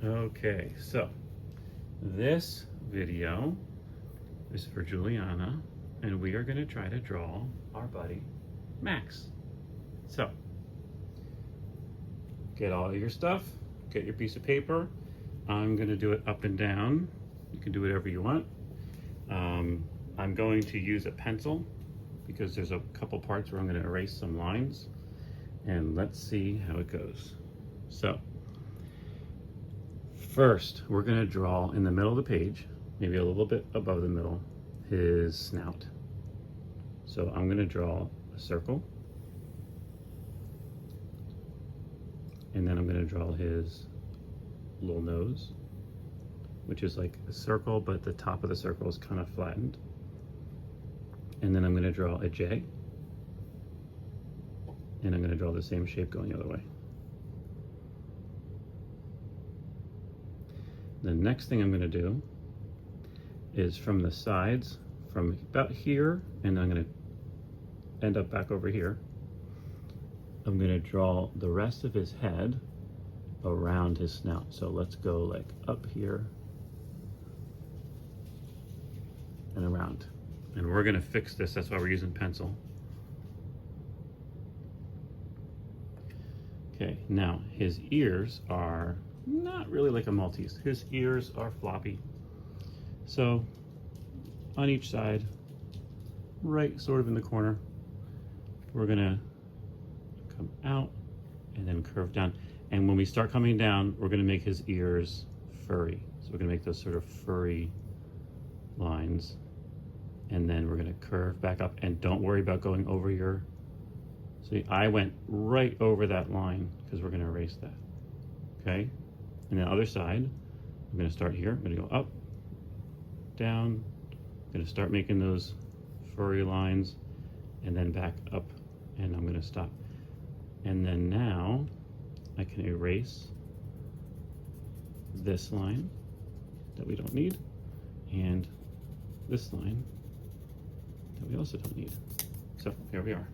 Okay, so this video is for Juliana, and we are going to try to draw our buddy Max. So, get all your stuff, get your piece of paper. I'm going to do it up and down. You can do whatever you want. I'm going to use a pencil because there's a couple parts where I'm going to erase some lines, and let's see how it goes. So, first, we're going to draw in the middle of the page, maybe a little bit above the middle, his snout. So I'm going to draw a circle, and then I'm going to draw his little nose, which is like a circle, but the top of the circle is kind of flattened. And then I'm going to draw a J, and I'm going to draw the same shape going the other way. The next thing I'm going to do is from the sides, from about here, and I'm going to end up back over here. I'm going to draw the rest of his head around his snout. So let's go like up here and around. And we're going to fix this, that's why we're using pencil. Okay, now his ears are not really like a Maltese. His ears are floppy. So on each side, right sort of in the corner, we're gonna come out and then curve down. And when we start coming down, we're gonna make his ears furry. So we're gonna make those sort of furry lines. And then we're gonna curve back up, and don't worry about going over your, see, I went right over that line because we're gonna erase that, okay? And the other side, I'm going to start here. I'm going to go up, down. I'm going to start making those furry lines, and then back up, and I'm going to stop. And then now I can erase this line that we don't need, and this line that we also don't need. So here we are.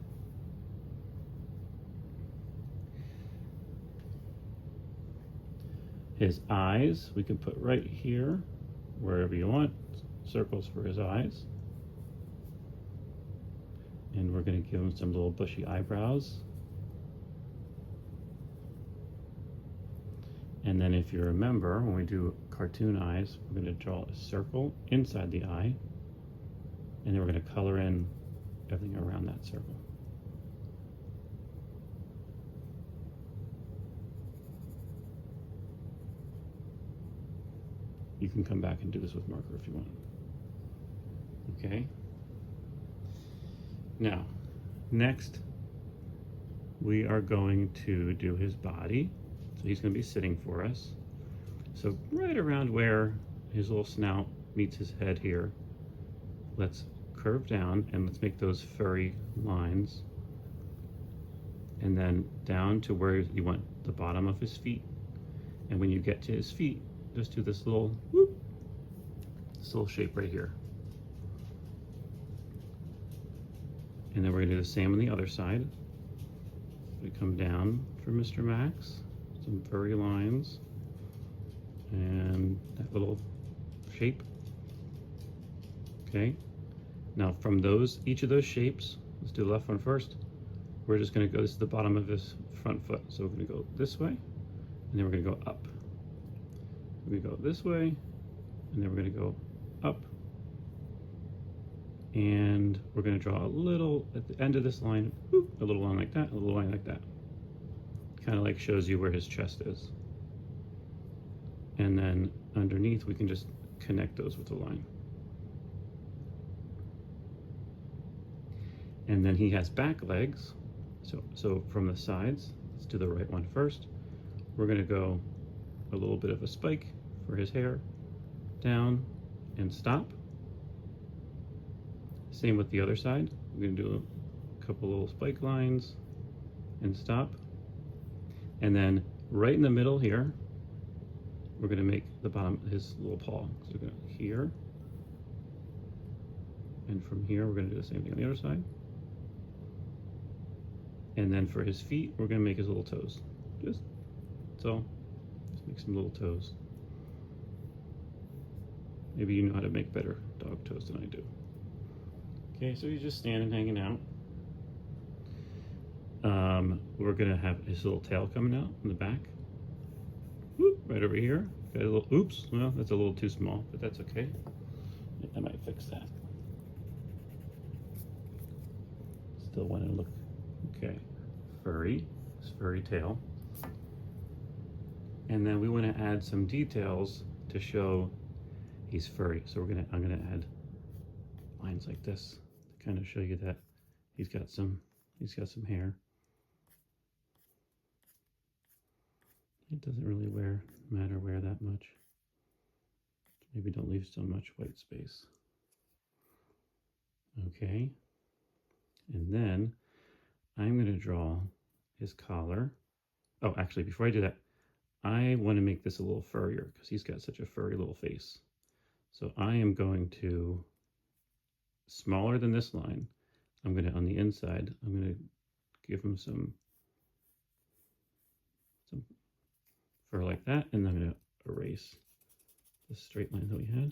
His eyes, we can put right here, wherever you want, circles for his eyes. And we're going to give him some little bushy eyebrows. And then if you remember, when we do cartoon eyes, we're going to draw a circle inside the eye, and then we're going to color in everything around that circle. You can come back and do this with marker if you want. Okay. Now, next, we are going to do his body. So he's going to be sitting for us. So right around where his little snout meets his head here, let's curve down and let's make those furry lines. And then down to where you want the bottom of his feet. And when you get to his feet, just do this little whoop, this little shape right here. And then we're gonna do the same on the other side. We come down for Mr. Max, some furry lines, and that little shape. Okay, now from those, each of those shapes, let's do the left one first. We're just gonna go, this is the bottom of his front foot. So we're gonna go this way, and then we're gonna go up. We go this way, and then we're going to go up, and we're going to draw a little at the end of this line, whoop, a little line like that, a little line like that. Kind of like shows you where his chest is. And then underneath, we can just connect those with a line. And then he has back legs. So from the sides, let's do the right one first. We're going to go a little bit of a spike for his hair, down and stop. Same with the other side. We're going to do a couple little spike lines and stop. And then right in the middle here, we're going to make the bottom his little paw. So we're going to here, and from here we're going to do the same thing on the other side. And then for his feet, we're going to make his little toes. Just so make some little toes. Maybe you know how to make better dog toes than I do. Okay, so he's just standing, hanging out. We're gonna have his little tail coming out in the back. Whoop, right over here. Got a little, oops, well, that's a little too small, but that's okay. I might fix that. Still want to look, okay. Furry, his furry tail. And then we want to add some details to show he's furry. So I'm gonna add lines like this to kind of show you that he's got some hair. It doesn't really matter where that much. Maybe don't leave so much white space. Okay. And then I'm going to draw his collar. Oh, actually, before I do that, I want to make this a little furrier because he's got such a furry little face. So I am going to, smaller than this line, I'm going to, on the inside, I'm going to give him some fur like that, and I'm going to erase the straight line that we had.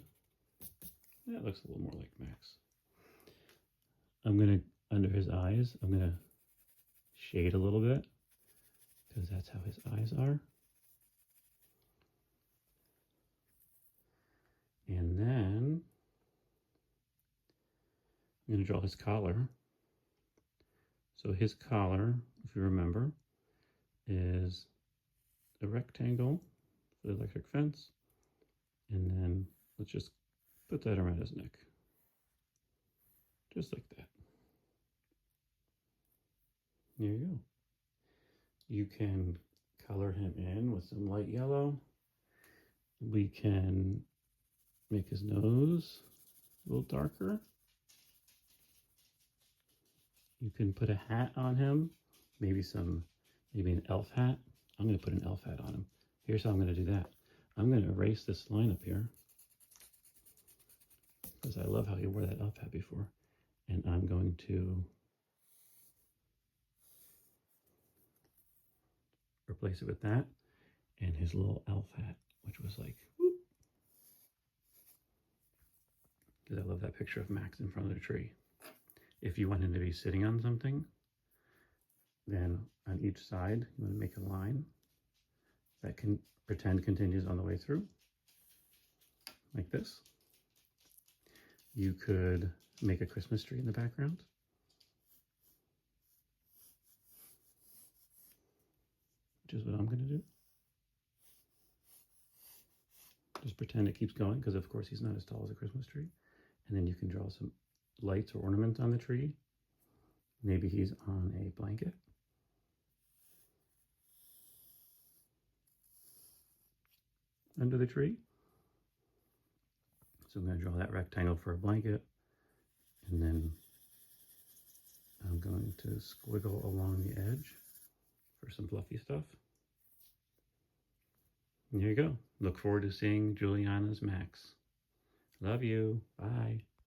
That looks a little more like Max. I'm going to, under his eyes, I'm going to shade a little bit because that's how his eyes are. And then I'm going to draw his collar. So his collar, if you remember, is a rectangle for the electric fence. And then let's just put that around his neck. Just like that. There you go. You can color him in with some light yellow. We can make his nose a little darker. You can put a hat on him, maybe an elf hat. I'm going to put an elf hat on him. Here's how I'm going to do that. I'm going to erase this line up here because I love how he wore that elf hat before. And I'm going to replace it with that and his little elf hat, which was like, whoop. Because I love that picture of Max in front of the tree. If you want him to be sitting on something, then on each side, you want to make a line that can pretend continues on the way through, like this. You could make a Christmas tree in the background. Which is what I'm going to do. Just pretend it keeps going, because of course he's not as tall as a Christmas tree. And then you can draw some lights or ornaments on the tree. Maybe he's on a blanket. Under the tree. So I'm going to draw that rectangle for a blanket. And then I'm going to squiggle along the edge for some fluffy stuff. And there you go. Look forward to seeing Juliana's Max. Love you. Bye.